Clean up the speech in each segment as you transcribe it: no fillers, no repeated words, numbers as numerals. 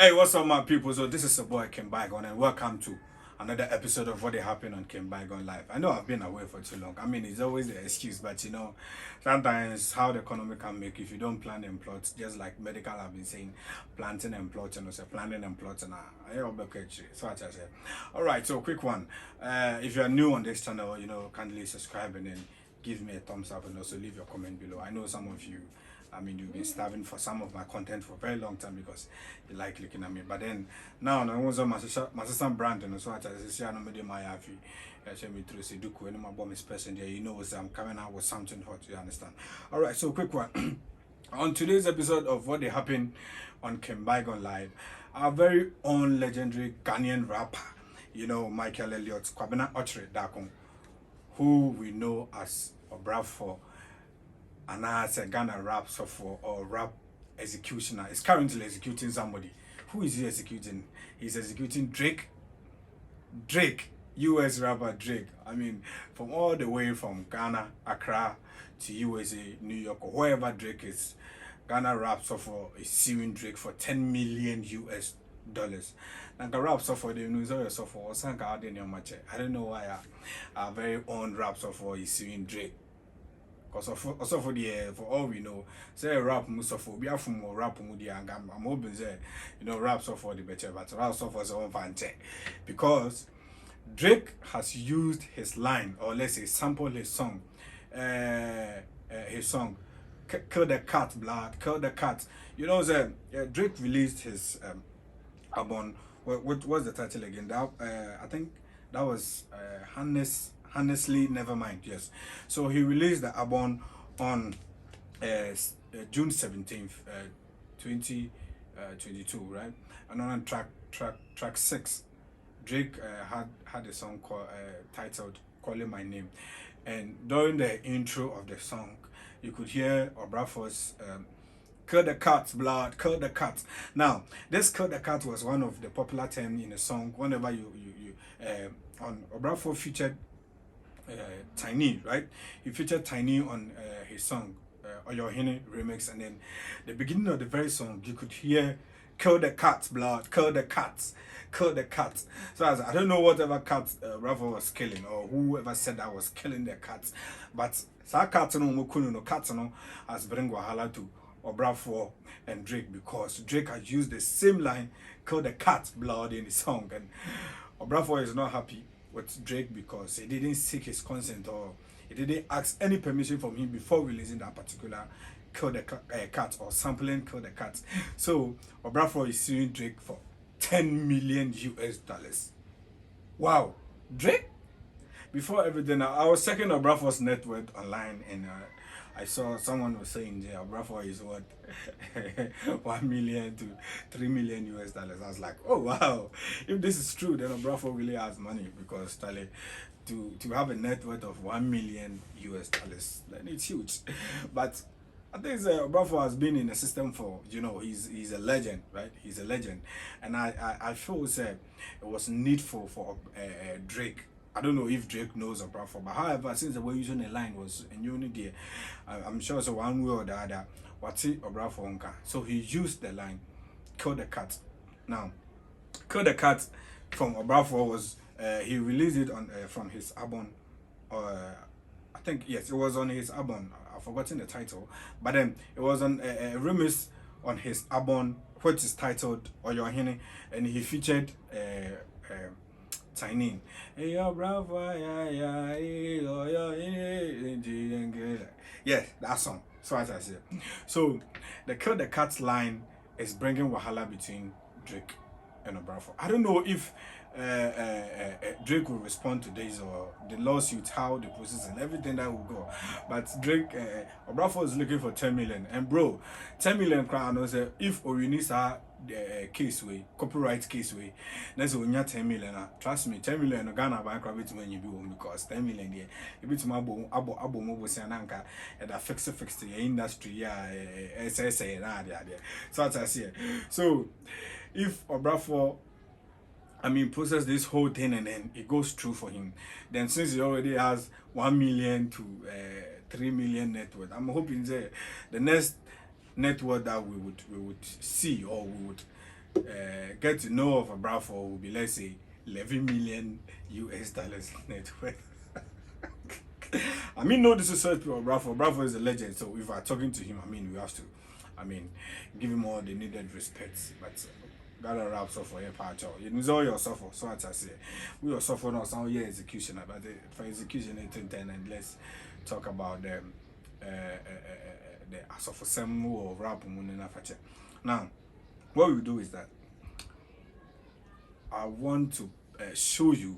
Hey, what's up, my people? So this is your boy Bygone, and welcome to another episode of What They Happen on Bygone Live. I know I've been away for too long. I mean, it's always the excuse, but sometimes how the economy can make if you don't plan and plot, just like medical have been saying, planting and plotting, or say planning and plotting. So I say, all right. So quick one. If you are new on this channel, kindly subscribe and then give me a thumbs up and also leave your comment below. I know some of you, I mean, you've been starving for some of my content for a very long time because you like looking at me. But then now, I was on my sister brand and so I say, I'm not my happy. I me through say, do when my bomb is person there, I'm coming out with something hot. You understand? All right, so quick one. On today's episode of What They Happen on Bygone Live, our very own legendary Ghanaian rapper, Michael Elliott, Kwabena Ochre Dakon, who we know as Obrafour, and as a Ghana rap software or rap executioner, is currently executing somebody. Who is he executing? He's executing Drake. US rapper Drake. I mean, from all the way from Ghana, Accra to USA, New York, or wherever Drake is, Ghana rap software is suing Drake for 10 million US dollars. And the rap software, they know software, I don't know why our very own rap software is suing Drake. Because also for all we know, say rap musofo, be from more rap mudi and I'm hoping say, rap for the better, but rap for so fan because Drake has used his line, or let's say sample his song, Kill the Cat, Blood, Kill the Cat. Drake released his album. What was the title again? That I think that was Honestly Nevermind. Yes. So he released the album on June 17th, 2022, right? And on track 6, Drake had a song called titled "Calling My Name," and during the intro of the song, you could hear Obrafour's "Kill the Cat, Blood, Kill the Cat." Now, this "Kill the Cat" was one of the popular terms in the song. Whenever you on Obrafour featured Tiny, right? He featured Tiny on his song Oyohene remix, and then the beginning of the very song you could hear "Kill the cat, blood, kill the cats, kill the cat." So I don't know whatever cat Obrafour was killing or whoever said that was killing the cats, but that cat no cat has bring wahala to Obrafour and Drake because Drake has used the same line "kill the cat, blood" in the song, and Obrafour is not happy with Drake because he didn't seek his consent or he didn't ask any permission from him before releasing that particular "Kill the Cat" or sampling "Kill the Cat." So Obrafour is suing Drake for 10 million US dollars. Wow, Drake. Before everything, I was checking Obrafour's net worth online, and I saw someone was saying there Obrafour is worth 1 million to 3 million US dollars. I was like, oh wow, if this is true, then Obrafour really has money because to have a net worth of 1 million US dollars, then it's huge. But I think Obrafour has been in the system for, he's a legend, right? He's a legend, and I feel it was needful for Drake. I don't know if Drake knows Obrafour, but however, since the way using the line was a new idea, I'm sure it's one way or the other. What's it Obrafour? So he used the line "Kill the Cat." Now, "Kill the Cat" from Obrafour was he released it on from his album. I think yes, it was on his album. I've forgotten the title, but then it was on a remix on his album, which is titled Oyohene, and he featured Tiny. Yes, that song. So as I said, so the "Kill the Cat" line is bringing wahala between Drake and Obrafour. I don't know if Drake will respond to this or the lawsuit, how the process and everything that will go. But Drake, Obrafour is looking for 10 million, and bro, 10 million crown. If Orinisa case way, copyright case way, that's when you 10 million. Trust me, 10 million Ghana bank rabbit when you be home because 10 million there. If it's my abo mobile sananka and a fix the industry, yeah, SSA, so that's I say. So if Obrafour, process this whole thing and then it goes through for him, then since he already has 1 million to 3 million net worth, I'm hoping the next net worth that we would see or we would get to know of Obrafour will be, let's say, 11 million US dollars net worth. I mean, no disrespect to Obrafour. Obrafour is a legend, so if we're talking to him, I mean, we have to, I mean, give him all the needed respect. But Ghana Rap suffer a part of you know all your suffer. So as I say, we are suffer now some year execution, but for execution in 10 and let's talk about them. The suffer some or rap now. What we do is that I want to show you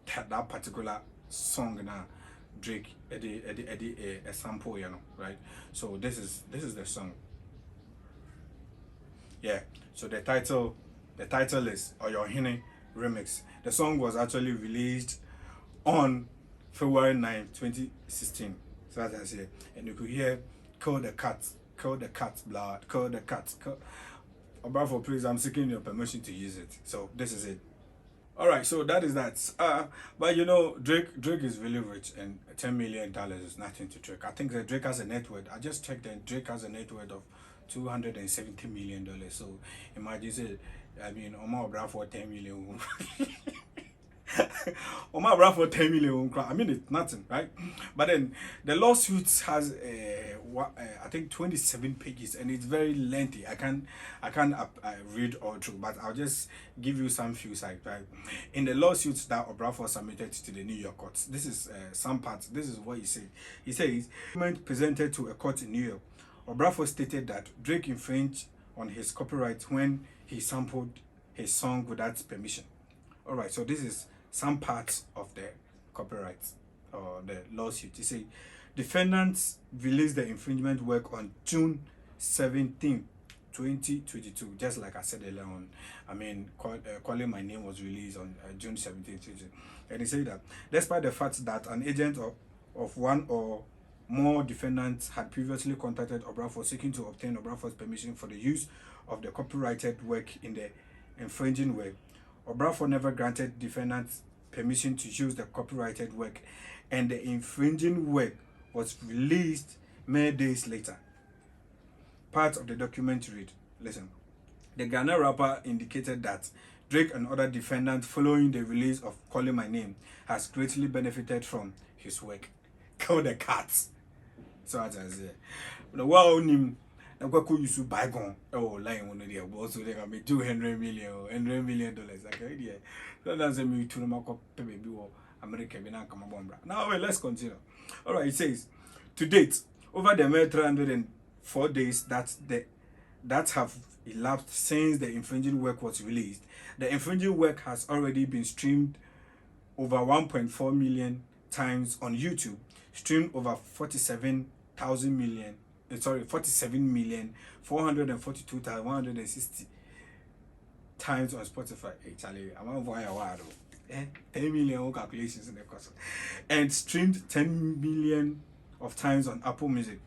that particular song now. Drake a sample, you know, right? So this is the song. Yeah. So the title is Oyohene Remix. The song was actually released on February 9, 2016. So as I say, and you could hear call the cat, blood, call the cat. Obrafour, please, I'm seeking your permission to use it. So this is it. All right, so that is that. But you know, Drake is really rich, and $10 million is nothing to Drake. I think that Drake has a net worth. I just checked, and Drake has a net worth of $270 million. So imagine, say, I mean, Omar Obrafour 10 million. Omar Obrafour 10 million. I mean, it's nothing, right? But then the lawsuit has I think 27 pages, and it's very lengthy. I can't read all through, but I'll just give you some few sides. Right? In the lawsuits that Obrafour submitted to the New York courts, this is some parts. This is what he said. He says, document presented to a court in New York, Obrafour stated that Drake infringed on his copyright when he sampled his song without permission. All right, so this is some parts of the copyright or the lawsuit. You see, defendants released the infringement work on June 17, 2022, just like I said earlier on. I mean, Calling My Name was released on June 17, 2022. And he said that despite the fact that an agent of one or more defendants had previously contacted Obrafour seeking to obtain Obrafour's permission for the use of the copyrighted work in the infringing work, Obrafour never granted defendants permission to use the copyrighted work, and the infringing work was released mere days later. Part of the document read, listen, the Ghanaian Rapper indicated that Drake and other defendants following the release of Calling My Name has greatly benefited from his work. Call the cats. So as I say, the world name na kwa use Bygone line one there but also they can be $200 million okay yeah. So that's me to no mako baby or America be na kama bombra. Now well, let's continue. All right, it says to date over the 304 days that have elapsed since the infringing work was released, the infringing work has already been streamed over 1.4 million times on YouTube, streamed over 47 million 442,160 times on Spotify. Actually, I'm on why a while 10 million calculations in the course, and streamed 10 million of times on Apple Music.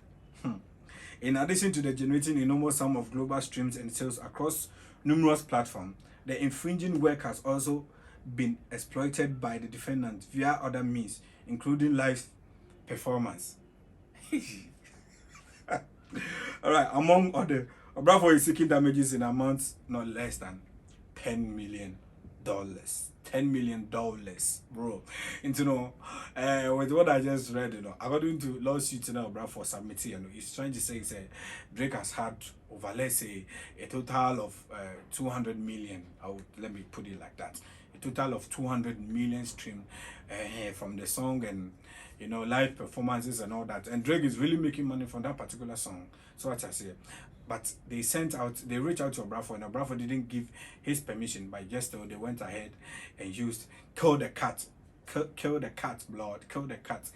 In addition to the generating enormous sum of global streams and sales across numerous platforms, the infringing work has also been exploited by the defendant via other means, including live performance. All right, among other, Obrafour is seeking damages in amounts not less than $10 million. $10 million, bro. And you know, with what I just read, you know, according to lawsuit, you know, Obrafour submitted, you know, he's trying to say, Drake has had over, let's say, a total of 200 million. Let me put it like that. A total of 200 million stream from the song, and you know, live performances and all that. And Drake is really making money from that particular song. So what I say. But they reached out to Obrafour, and Obrafour didn't give his permission, but just they went ahead and used kill the cat blood, kill the cat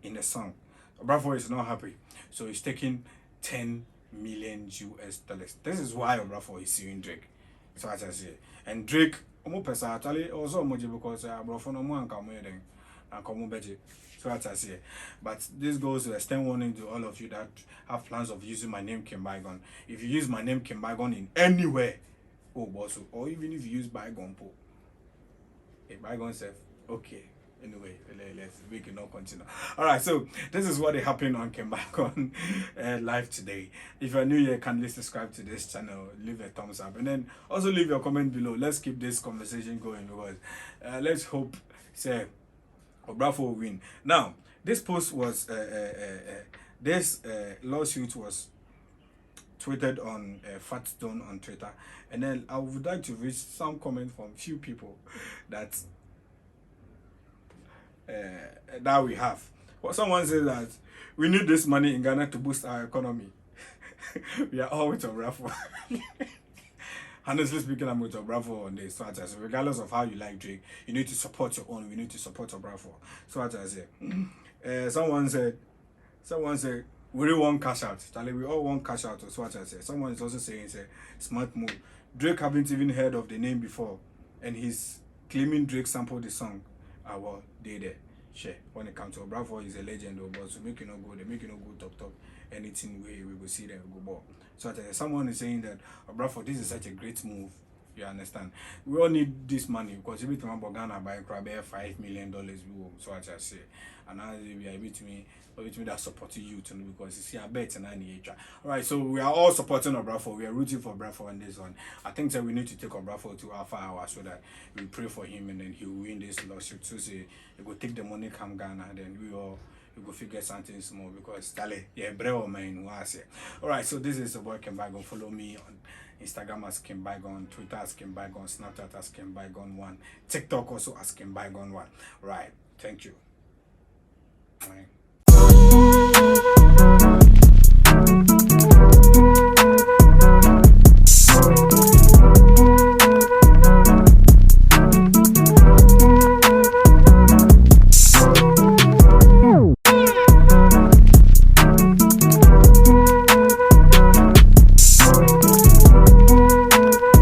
in the song. Obrafour is not happy. So he's taking $10 million US. This is why Obrafour is suing Drake. So as I say. And Drake, actually also because Obrafour no more and budget. So that's I say. But this goes to extend warning to all of you that have plans of using my name Bygone. If you use my name Bygone in anywhere, or even if you use Bygone, Bygone says, okay, Anyway, let's we can not continue. All right, so this is what happened on Came Back on live today. If you're new here, kindly subscribe to this channel, leave a thumbs up, and then also leave your comment below. Let's keep this conversation going because let's hope say Obrafour will win. Now, this post was this lawsuit was tweeted on Fat Stone on Twitter, and then I would like to read some comments from few people that that we have. Well, someone says that we need this money in Ghana to boost our economy. We are all with Obrafour. Honestly speaking, I'm with Obrafour on this. So as I say, regardless of how you like Drake, you need to support your own. We need to support Obrafour. So as I say, someone said, we really want cash out. Charlie, we all want cash out. So what I say. Someone is also saying, say, smart move. Drake haven't even heard of the name before, and he's claiming Drake sampled the song. Well, they there. Share. When it comes to Obrafour, is a legend, but so make you not go there, make you not go talk. Anything we will see them go ball. So someone is saying that Obrafour, this is such a great move. You understand? We all need this money because if we talk about Ghana buy $5 million, so I just say, and now we are with me that supporting you too because you see I bet and I need. All right, so we are all supporting Obrafour. We are rooting for Obrafour on this one. I think that we need to take Obrafour to Alpha Hour so that we pray for him and then he will win this lawsuit. So say he will take the money come Ghana, then we all go figure something small because Tale, yeah, bro, man, was it. All right, so this is the boy Bygone. Follow me on Instagram as Bygone, Twitter as Bygone, Snapchat as Bygone1, TikTok also as Bygone1. Right, thank you. All right.